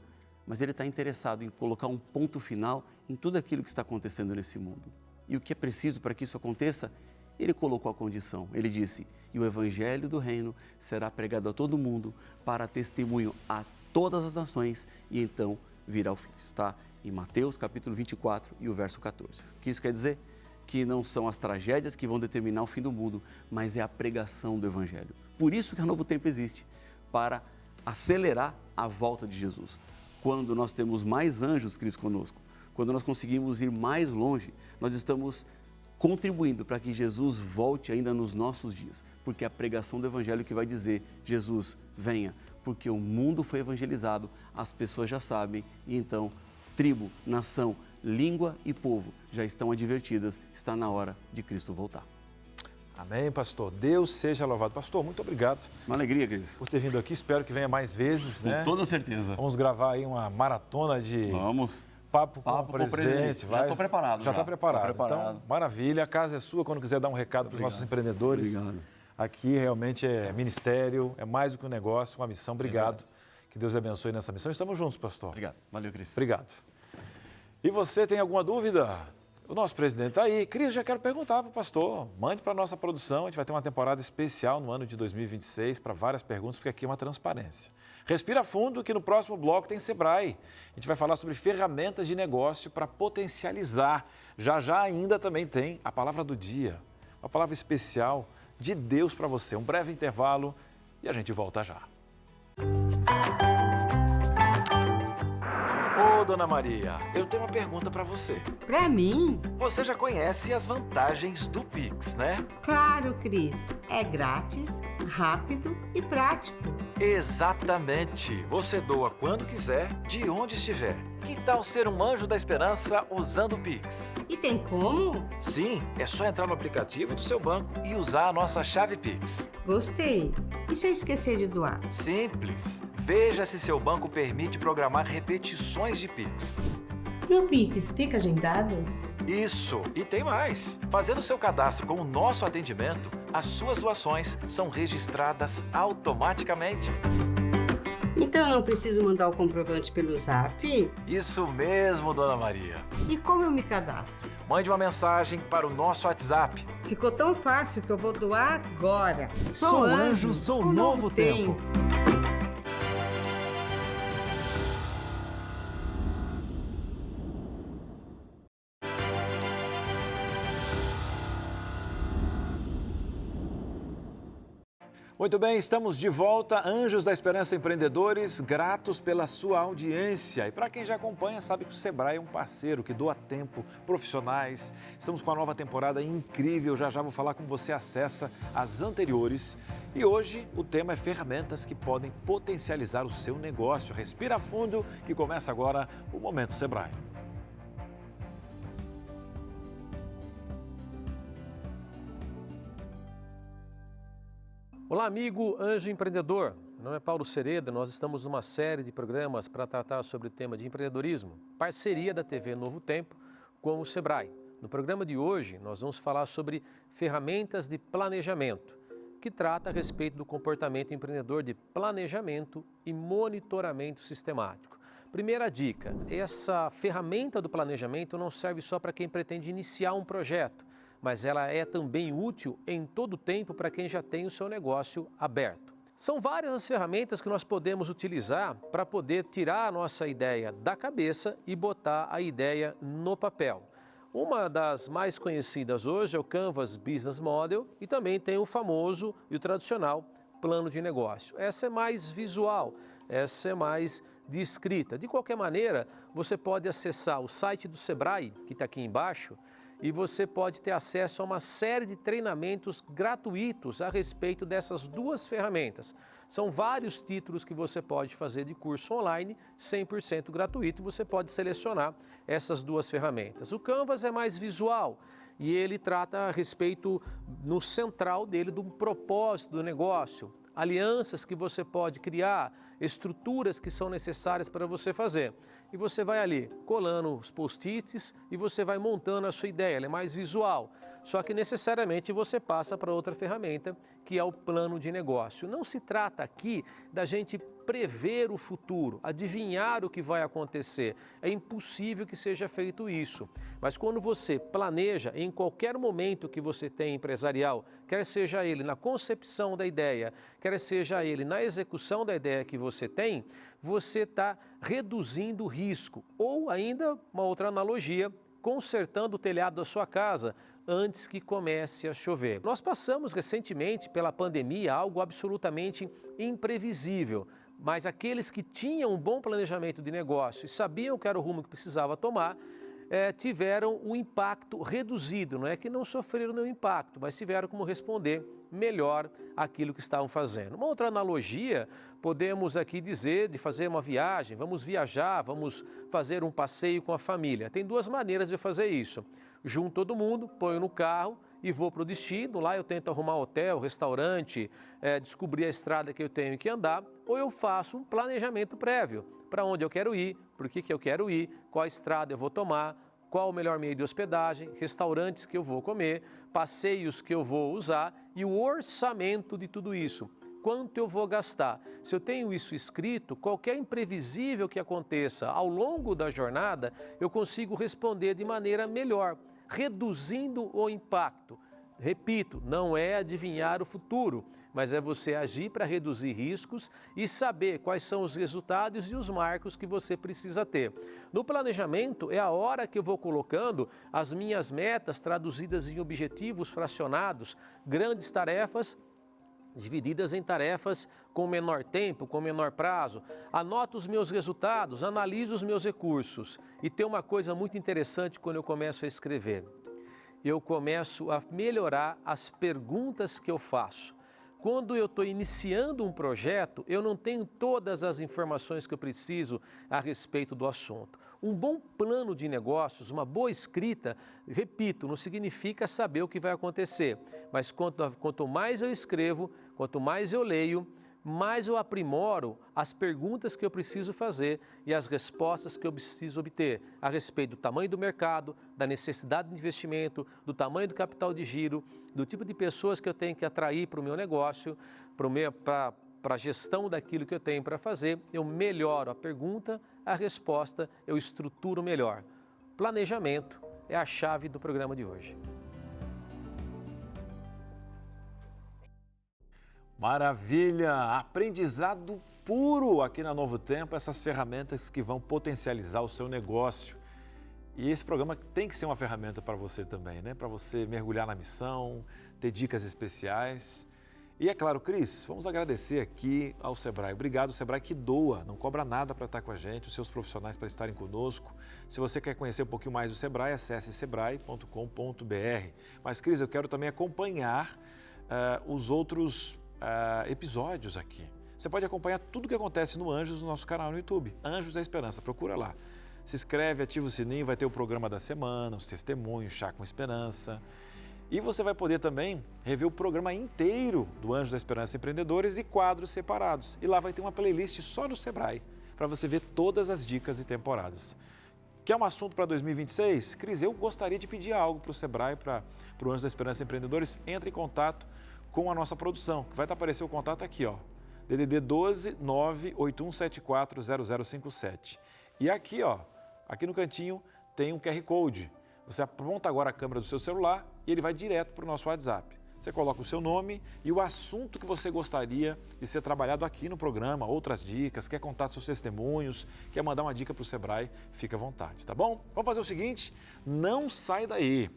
mas ele está interessado em colocar um ponto final em tudo aquilo que está acontecendo nesse mundo. E o que é preciso para que isso aconteça? Ele colocou a condição. Ele disse: e o evangelho do reino será pregado a todo mundo para testemunho a todas as nações, e então virá o fim. Está em Mateus capítulo 24 e o verso 14. O que isso quer dizer? Que não são as tragédias que vão determinar o fim do mundo, mas é a pregação do evangelho. Por isso que a Novo Tempo existe, para acelerar a volta de Jesus. Quando nós temos mais anjos, Cristo, conosco, quando nós conseguimos ir mais longe, nós estamos contribuindo para que Jesus volte ainda nos nossos dias, porque é a pregação do evangelho que vai dizer: Jesus, venha, porque o mundo foi evangelizado, as pessoas já sabem, e então tribo, nação, língua e povo já estão advertidas, está na hora de Cristo voltar. Amém, pastor. Deus seja louvado. Pastor, muito obrigado. Uma alegria, Cris. Por ter vindo aqui, espero que venha mais vezes, né? Com toda certeza. Vamos gravar aí uma maratona de papo com o presidente. Já estou preparado. Já está preparado. Então, maravilha. A casa é sua quando quiser dar um recado para os nossos empreendedores. Obrigado. Aqui realmente é ministério, é mais do que um negócio, uma missão. Obrigado. Que Deus lhe abençoe nessa missão. Estamos juntos, pastor. Obrigado. Valeu, Cris. Obrigado. E você tem alguma dúvida? O nosso presidente está aí. Cris, já quero perguntar para o pastor. Mande para a nossa produção. A gente vai ter uma temporada especial no ano de 2026 para várias perguntas, porque aqui é uma transparência. Respira fundo que no próximo bloco tem Sebrae. A gente vai falar sobre ferramentas de negócio para potencializar. Já ainda também tem a palavra do dia. Uma palavra especial de Deus para você. Um breve intervalo e a gente volta já. Ô, Dona Maria, eu tenho uma pergunta para você. Para mim? Você já conhece as vantagens do Pix, né? Claro, Cris. É grátis, rápido e prático. Exatamente. Você doa quando quiser, de onde estiver. Que tal ser um anjo da esperança usando o Pix? E tem como? Sim, é só entrar no aplicativo do seu banco e usar a nossa chave Pix. Gostei. E se eu esquecer de doar? Simples. Veja se seu banco permite programar repetições de Pix. E o Pix fica agendado? Isso! E tem mais! Fazendo seu cadastro com o nosso atendimento, as suas doações são registradas automaticamente. Então eu não preciso mandar o comprovante pelo Zap? Isso mesmo, Dona Maria. E como eu me cadastro? Mande uma mensagem para o nosso WhatsApp. Ficou tão fácil que eu vou doar agora. Sou anjo, sou novo tempo. Muito bem, estamos de volta, Anjos da Esperança Empreendedores, gratos pela sua audiência. E para quem já acompanha, sabe que o Sebrae é um parceiro que doa tempo, profissionais. Estamos com uma nova temporada incrível, já vou falar como você acessa as anteriores. E hoje o tema é ferramentas que podem potencializar o seu negócio. Respira fundo que começa agora o Momento Sebrae. Olá, amigo Anjo Empreendedor. Meu nome é Paulo Sereda. Nós estamos numa série de programas para tratar sobre o tema de empreendedorismo, parceria da TV Novo Tempo com o Sebrae. No programa de hoje, nós vamos falar sobre ferramentas de planejamento, que trata a respeito do comportamento empreendedor de planejamento e monitoramento sistemático. Primeira dica, essa ferramenta do planejamento não serve só para quem pretende iniciar um projeto, mas ela é também útil em todo o tempo para quem já tem o seu negócio aberto. São várias as ferramentas que nós podemos utilizar para poder tirar a nossa ideia da cabeça e botar a ideia no papel. Uma das mais conhecidas hoje é o Canvas Business Model e também tem o famoso e o tradicional plano de negócio. Essa é mais visual, essa é mais de escrita. De qualquer maneira, você pode acessar o site do Sebrae, que está aqui embaixo, e você pode ter acesso a uma série de treinamentos gratuitos a respeito dessas duas ferramentas. São vários títulos que você pode fazer de curso online, 100% gratuito, você pode selecionar essas duas ferramentas. O Canvas é mais visual e ele trata a respeito, no central dele, do propósito do negócio, alianças que você pode criar, estruturas que são necessárias para você fazer. E você vai ali colando os post-its e você vai montando a sua ideia, ela é mais visual. Só que necessariamente você passa para outra ferramenta, que é o plano de negócio. Não se trata aqui da gente prever o futuro, adivinhar o que vai acontecer. É impossível que seja feito isso. Mas quando você planeja, em qualquer momento que você tem empresarial, quer seja ele na concepção da ideia, quer seja ele na execução da ideia que você tem, você está reduzindo o risco. Ou ainda, uma outra analogia, consertando o telhado da sua casa antes que comece a chover. Nós passamos recentemente pela pandemia, algo absolutamente imprevisível, mas aqueles que tinham um bom planejamento de negócio e sabiam que era o rumo que precisava tomar, tiveram um impacto reduzido. Não é que não sofreram nenhum impacto, mas tiveram como responder melhor aquilo que estavam fazendo. Uma outra analogia, podemos aqui dizer de fazer uma viagem, vamos viajar, vamos fazer um passeio com a família. Tem duas maneiras de fazer isso. Junto todo mundo, ponho no carro e vou para o destino, lá eu tento arrumar hotel, restaurante, descobrir a estrada que eu tenho que andar, ou eu faço um planejamento prévio, para onde eu quero ir, por que eu quero ir, qual estrada eu vou tomar, qual o melhor meio de hospedagem, restaurantes que eu vou comer, passeios que eu vou usar e o orçamento de tudo isso. Quanto eu vou gastar? Se eu tenho isso escrito, qualquer imprevisível que aconteça ao longo da jornada, eu consigo responder de maneira melhor, reduzindo o impacto. Repito, não é adivinhar o futuro, mas é você agir para reduzir riscos e saber quais são os resultados e os marcos que você precisa ter. No planejamento é a hora que eu vou colocando as minhas metas traduzidas em objetivos fracionados, grandes tarefas divididas em tarefas com menor tempo, com menor prazo. Anoto os meus resultados, analiso os meus recursos. E tem uma coisa muito interessante quando eu começo a escrever. Eu começo a melhorar as perguntas que eu faço. Quando eu estou iniciando um projeto, eu não tenho todas as informações que eu preciso a respeito do assunto. Um bom plano de negócios, uma boa escrita, repito, não significa saber o que vai acontecer, mas quanto mais eu escrevo, quanto mais eu leio, mais eu aprimoro as perguntas que eu preciso fazer e as respostas que eu preciso obter a respeito do tamanho do mercado, da necessidade de investimento, do tamanho do capital de giro, do tipo de pessoas que eu tenho que atrair para o meu negócio, para a gestão daquilo que eu tenho para fazer. Eu melhoro a pergunta, a resposta, eu estruturo melhor. Planejamento é a chave do programa de hoje. Maravilha! Aprendizado puro aqui na Novo Tempo, essas ferramentas que vão potencializar o seu negócio. E esse programa tem que ser uma ferramenta para você também, né? Para você mergulhar na missão, ter dicas especiais. E é claro, Cris, vamos agradecer aqui ao Sebrae. Obrigado, Sebrae, que doa, não cobra nada para estar com a gente, os seus profissionais para estarem conosco. Se você quer conhecer um pouquinho mais do Sebrae, acesse sebrae.com.br. Mas, Cris, eu quero também acompanhar os outros episódios aqui. Você pode acompanhar tudo o que acontece no Anjos no nosso canal no YouTube, Anjos da Esperança, procura lá. Se inscreve, ativa o sininho, vai ter o programa da semana, os testemunhos, Chá com Esperança. E você vai poder também rever o programa inteiro do Anjos da Esperança Empreendedores e quadros separados. E lá vai ter uma playlist só no Sebrae, para você ver todas as dicas e temporadas. Quer um assunto para 2026? Cris, eu gostaria de pedir algo para o Sebrae, para o Anjos da Esperança Empreendedores. Entre em contato com a nossa produção, que vai aparecer o contato aqui, ó. DDD 12 98174 0057. E aqui, ó, aqui no cantinho tem um QR Code. Você aponta agora a câmera do seu celular e ele vai direto para o nosso WhatsApp. Você coloca o seu nome e o assunto que você gostaria de ser trabalhado aqui no programa, outras dicas, quer contar seus testemunhos, quer mandar uma dica para o Sebrae, fica à vontade, tá bom? Vamos fazer o seguinte, não sai daí.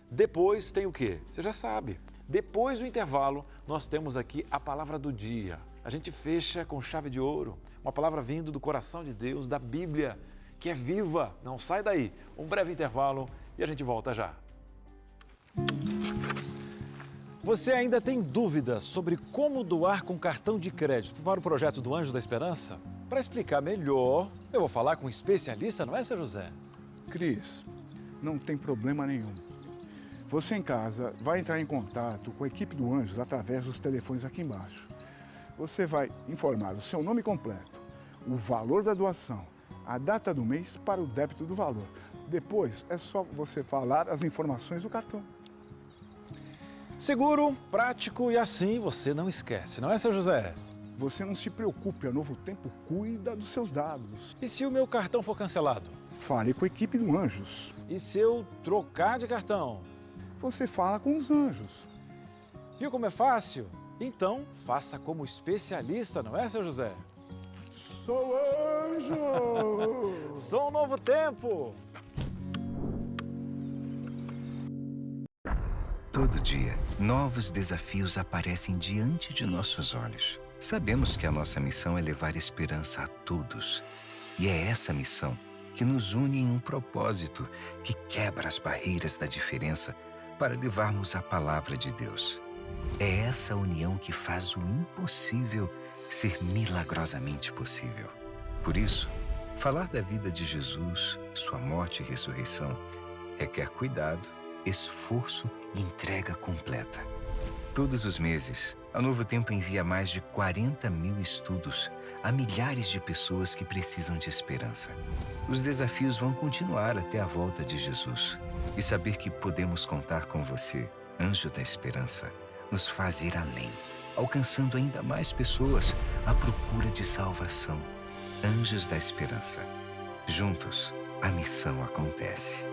Depois tem o quê? Você já sabe. Depois do intervalo, nós temos aqui a palavra do dia. A gente fecha com chave de ouro, uma palavra vindo do coração de Deus, da Bíblia, que é viva. Não sai daí. Um breve intervalo e a gente volta já. Você ainda tem dúvidas sobre como doar com cartão de crédito para o projeto do Anjos da Esperança? Para explicar melhor, eu vou falar com um especialista, não é, seu José? Cris, não tem problema nenhum. Você em casa vai entrar em contato com a equipe do Anjos através dos telefones aqui embaixo. Você vai informar o seu nome completo, o valor da doação, a data do mês para o débito do valor. Depois é só você falar as informações do cartão. Seguro, prático e assim você não esquece, não é, seu José? Você não se preocupe, a Novo Tempo cuida dos seus dados. E se o meu cartão for cancelado? Fale com a equipe do Anjos. E se eu trocar de cartão? Você fala com os anjos. Viu como é fácil? Então, faça como especialista, não é, seu José? Sou anjo! Sou um Novo Tempo! Todo dia, novos desafios aparecem diante de nossos olhos. Sabemos que a nossa missão é levar esperança a todos. E é essa missão que nos une em um propósito que quebra as barreiras da diferença para levarmos a palavra de Deus. É essa união que faz o impossível ser milagrosamente possível. Por isso, falar da vida de Jesus, sua morte e ressurreição, requer cuidado, esforço e entrega completa. Todos os meses, a Novo Tempo envia mais de 40 mil estudos a milhares de pessoas que precisam de esperança. Os desafios vão continuar até a volta de Jesus. E saber que podemos contar com você, Anjo da Esperança, nos faz ir além, alcançando ainda mais pessoas à procura de salvação. Anjos da Esperança. Juntos, a missão acontece.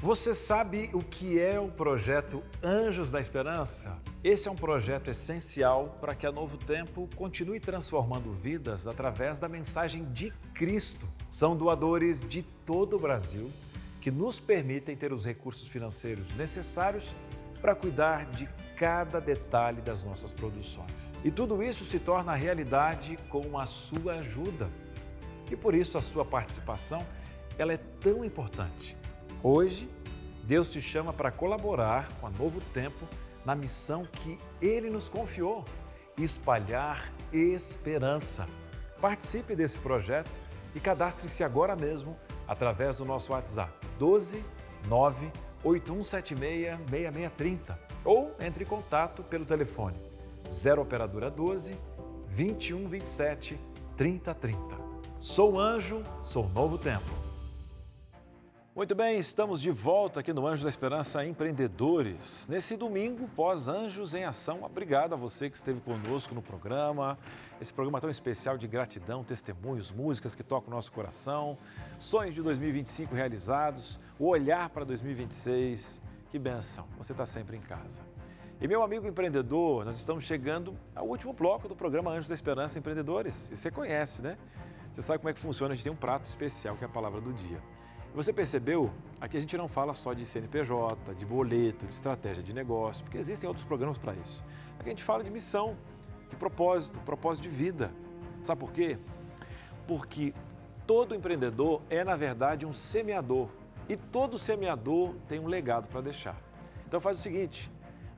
Você sabe o que é o projeto Anjos da Esperança? Esse é um projeto essencial para que a Novo Tempo continue transformando vidas através da mensagem de Cristo. São doadores de todo o Brasil que nos permitem ter os recursos financeiros necessários para cuidar de cada detalhe das nossas produções. E tudo isso se torna realidade com a sua ajuda. E por isso a sua participação ela é tão importante. Hoje, Deus te chama para colaborar com a Novo Tempo na missão que Ele nos confiou, espalhar esperança. Participe desse projeto e cadastre-se agora mesmo através do nosso WhatsApp 12 98176 6630 ou entre em contato pelo telefone 0 operadora 12 2127 3030. Sou anjo, sou Novo Tempo. Muito bem, estamos de volta aqui no Anjos da Esperança Empreendedores. Nesse domingo, pós-Anjos em Ação, obrigado a você que esteve conosco no programa. Esse programa tão especial de gratidão, testemunhos, músicas que tocam o nosso coração, sonhos de 2025 realizados, o olhar para 2026. Que bênção, você está sempre em casa. E meu amigo empreendedor, nós estamos chegando ao último bloco do programa Anjos da Esperança Empreendedores. E você conhece, né? Você sabe como é que funciona, a gente tem um prato especial que é a palavra do dia. Você percebeu? Aqui a gente não fala só de CNPJ, de boleto, de estratégia de negócio, porque existem outros programas para isso. Aqui a gente fala de missão, de propósito de vida. Sabe por quê? Porque todo empreendedor é, na verdade, um semeador. E todo semeador tem um legado para deixar. Então faz o seguinte,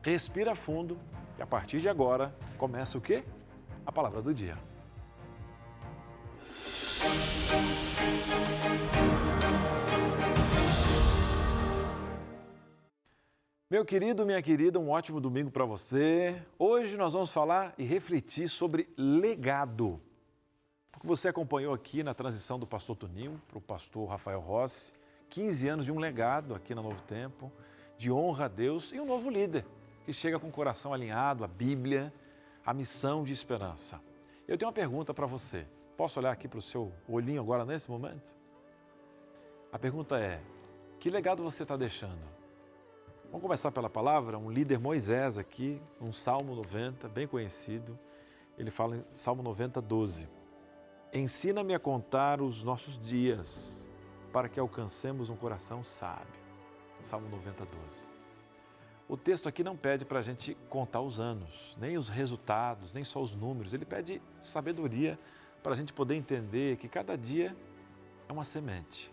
respira fundo e a partir de agora começa o quê? A palavra do dia. Meu querido, minha querida, um ótimo domingo para você. Hoje nós vamos falar e refletir sobre legado. Porque você acompanhou aqui na transição do pastor Toninho para o pastor Rafael Rossi, 15 anos de um legado aqui na Novo Tempo, de honra a Deus e um novo líder que chega com o coração alinhado à Bíblia, à missão de esperança. Eu tenho uma pergunta para você. Posso olhar aqui para o seu olhinho agora nesse momento? A pergunta é, que legado você está deixando? Vamos começar pela palavra, um líder Moisés aqui, um Salmo 90, bem conhecido. Ele fala em Salmo 90, 12. Ensina-me a contar os nossos dias, para que alcancemos um coração sábio. Salmo 90, 12. O texto aqui não pede para a gente contar os anos, nem os resultados, nem só os números. Ele pede sabedoria para a gente poder entender que cada dia é uma semente.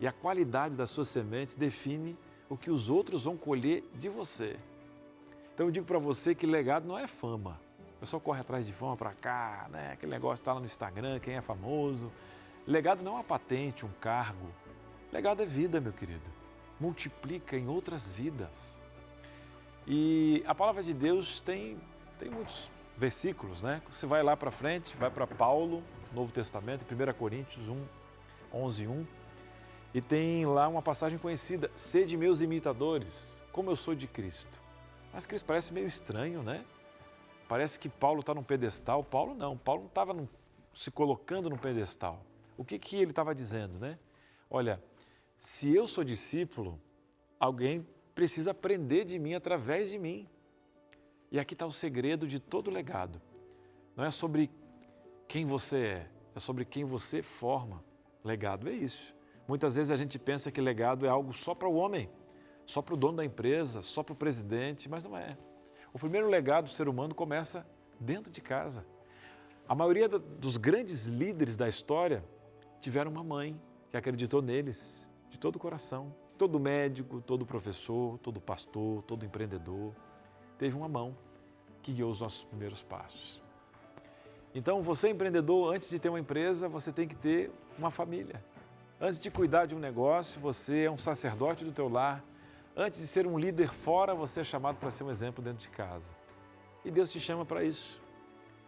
E a qualidade das suas sementes define o que os outros vão colher de você. Então eu digo para você que legado não é fama. O pessoal corre atrás de fama para cá, né? Aquele negócio está lá no Instagram, quem é famoso. Legado não é uma patente, um cargo. Legado é vida, meu querido. Multiplica em outras vidas. E a palavra de Deus tem muitos versículos, né? Você vai lá para frente, vai para Paulo, Novo Testamento, 1 Coríntios 1, 11, 1. E tem lá uma passagem conhecida, sede meus imitadores, como eu sou de Cristo. Mas Cristo parece meio estranho, né? Parece que Paulo está num pedestal. Paulo não estava se colocando num pedestal. O que ele estava dizendo, né? Olha, se eu sou discípulo, alguém precisa aprender de mim através de mim. E aqui está o segredo de todo legado. Não é sobre quem você é sobre quem você forma. Legado é isso. Muitas vezes a gente pensa que legado é algo só para o homem, só para o dono da empresa, só para o presidente, mas não é. O primeiro legado do ser humano começa dentro de casa. A maioria dos grandes líderes da história tiveram uma mãe que acreditou neles de todo o coração. Todo médico, todo professor, todo pastor, todo empreendedor teve uma mão que guiou os nossos primeiros passos. Então, você empreendedor, antes de ter uma empresa, você tem que ter uma família. Antes de cuidar de um negócio, você é um sacerdote do teu lar. Antes de ser um líder fora, você é chamado para ser um exemplo dentro de casa. E Deus te chama para isso.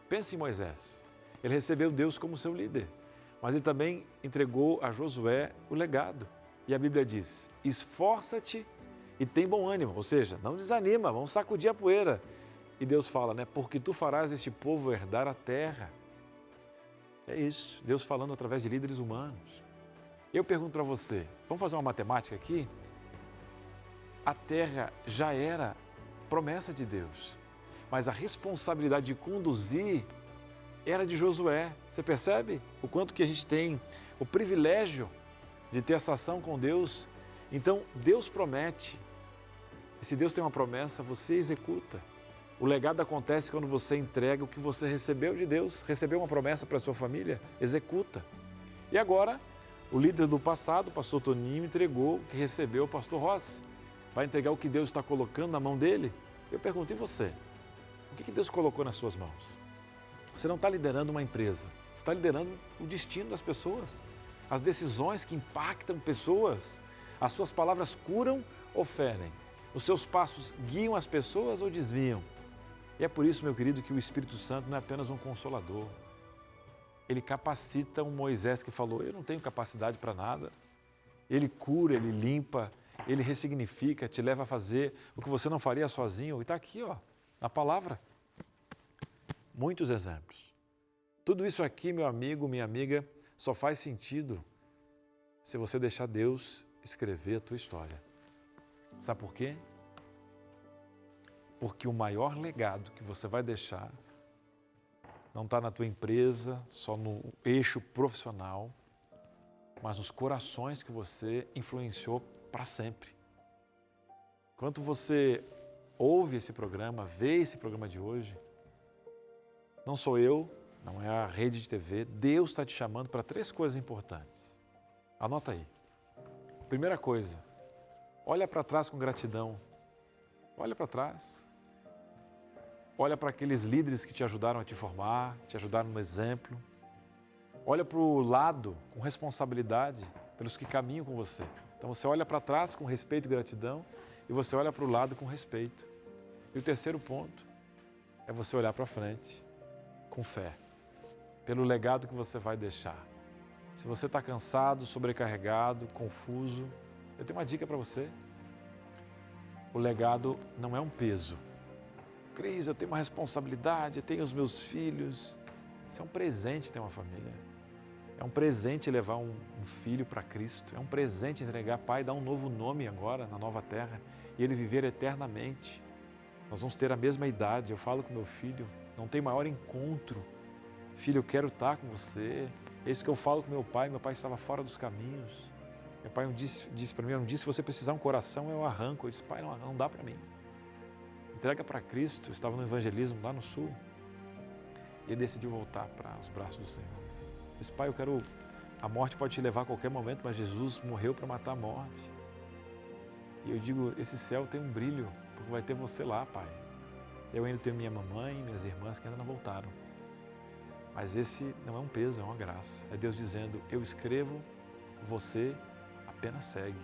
Pense em Moisés. Ele recebeu Deus como seu líder, mas ele também entregou a Josué o legado. E a Bíblia diz, esforça-te e tem bom ânimo. Ou seja, não desanima, vamos sacudir a poeira. E Deus fala, né? Porque tu farás este povo herdar a terra. É isso, Deus falando através de líderes humanos. Eu pergunto para você, vamos fazer uma matemática aqui? A terra já era promessa de Deus, mas a responsabilidade de conduzir era de Josué. Você percebe o quanto que a gente tem o privilégio de ter essa ação com Deus? Então, Deus promete. E se Deus tem uma promessa, você executa. O legado acontece quando você entrega o que você recebeu de Deus, recebeu uma promessa para a sua família, executa. E agora, o líder do passado, o pastor Toninho, entregou o que recebeu o pastor Rossi. Vai entregar o que Deus está colocando na mão dele? Eu pergunto, e você? O que Deus colocou nas suas mãos? Você não está liderando uma empresa, você está liderando o destino das pessoas, as decisões que impactam pessoas. As suas palavras curam ou ferem? Os seus passos guiam as pessoas ou desviam? E é por isso, meu querido, que o Espírito Santo não é apenas um consolador. Ele capacita um Moisés que falou, eu não tenho capacidade para nada. Ele cura, ele limpa, ele ressignifica, te leva a fazer o que você não faria sozinho. E está aqui, ó, na palavra. Muitos exemplos. Tudo isso aqui, meu amigo, minha amiga, só faz sentido se você deixar Deus escrever a tua história. Sabe por quê? Porque o maior legado que você vai deixar não está na tua empresa, só no eixo profissional, mas nos corações que você influenciou para sempre. Enquanto você ouve esse programa, vê esse programa de hoje, não sou eu, não é a rede de TV, Deus está te chamando para 3 coisas importantes. Anota aí. Primeira coisa, olha para trás com gratidão. Olha para trás. Olha para aqueles líderes que te ajudaram a te formar, te ajudaram no exemplo. Olha para o lado com responsabilidade pelos que caminham com você. Então você olha para trás com respeito e gratidão e você olha para o lado com respeito. E o terceiro ponto é você olhar para frente com fé, pelo legado que você vai deixar. Se você está cansado, sobrecarregado, confuso, eu tenho uma dica para você. O legado não é um peso. Cris, eu tenho uma responsabilidade, eu tenho os meus filhos. Isso é um presente ter uma família. É um presente levar um filho para Cristo. É um presente entregar, Pai, dar um novo nome agora na nova terra e ele viver eternamente. Nós vamos ter a mesma idade. Eu falo com meu filho, não tem maior encontro. Filho, eu quero estar com você. É isso que eu falo com meu pai estava fora dos caminhos. Meu pai disse para mim, se você precisar um coração, eu arranco. Eu disse, pai, não dá para mim. Entrega para Cristo. Eu estava no evangelismo lá no sul. E ele decidiu voltar para os braços do Senhor. Eu disse, pai, a morte pode te levar a qualquer momento, mas Jesus morreu para matar a morte. E eu digo, esse céu tem um brilho, porque vai ter você lá, pai. Eu ainda tenho minha mamãe e minhas irmãs que ainda não voltaram. Mas esse não é um peso, é uma graça. É Deus dizendo, eu escrevo, você apenas segue.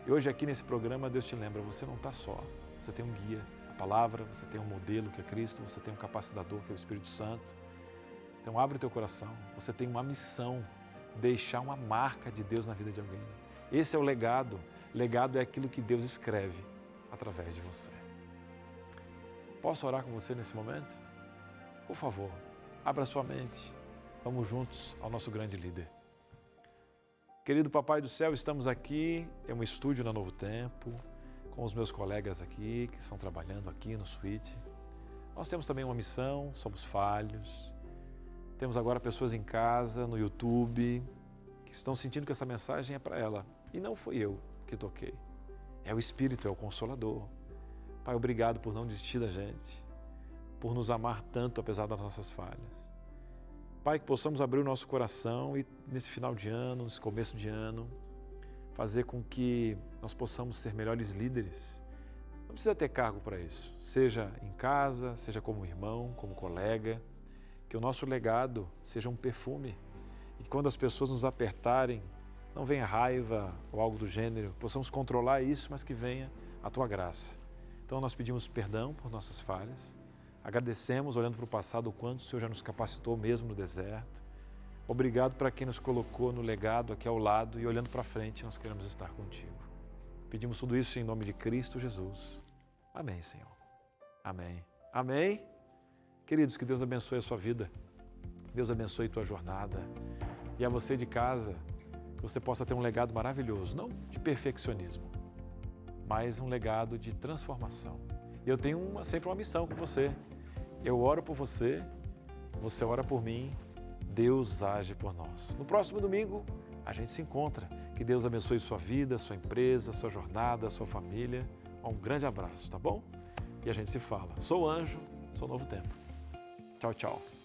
E hoje aqui nesse programa Deus te lembra, você não está só. Você tem um guia, a palavra, você tem um modelo que é Cristo, você tem um capacitador que é o Espírito Santo. Então abre o teu coração, você tem uma missão, deixar uma marca de Deus na vida de alguém. Esse é o legado. Legado é aquilo que Deus escreve através de você. Posso orar com você nesse momento? Por favor, abra sua mente. Vamos juntos ao nosso grande líder. Querido Papai do Céu, estamos aqui, é um estúdio na Novo Tempo, com os meus colegas aqui, que estão trabalhando aqui no Suíte. Nós temos também uma missão, somos falhos. Temos agora pessoas em casa, no YouTube, que estão sentindo que essa mensagem é para ela. E não fui eu que toquei. É o Espírito, é o Consolador. Pai, obrigado por não desistir da gente, por nos amar tanto apesar das nossas falhas. Pai, que possamos abrir o nosso coração e nesse final de ano, nesse começo de ano, fazer com que nós possamos ser melhores líderes. Não precisa ter cargo para isso, seja em casa, seja como irmão, como colega, que o nosso legado seja um perfume e que quando as pessoas nos apertarem, não venha raiva ou algo do gênero, possamos controlar isso, mas que venha a Tua graça. Então nós pedimos perdão por nossas falhas, agradecemos olhando para o passado o quanto o Senhor já nos capacitou mesmo no deserto. Obrigado para quem nos colocou no legado aqui ao lado e olhando para frente nós queremos estar contigo. Pedimos tudo isso em nome de Cristo Jesus. Amém, Senhor. Amém. Amém. Queridos, que Deus abençoe a sua vida. Deus abençoe a tua jornada. E a você de casa, que você possa ter um legado maravilhoso, não de perfeccionismo, mas um legado de transformação. E eu tenho sempre uma missão com você. Eu oro por você, você ora por mim, Deus age por nós. No próximo domingo, a gente se encontra. Que Deus abençoe sua vida, sua empresa, sua jornada, sua família. Um grande abraço, tá bom? E a gente se fala. Sou Anjo, sou Novo Tempo. Tchau, tchau.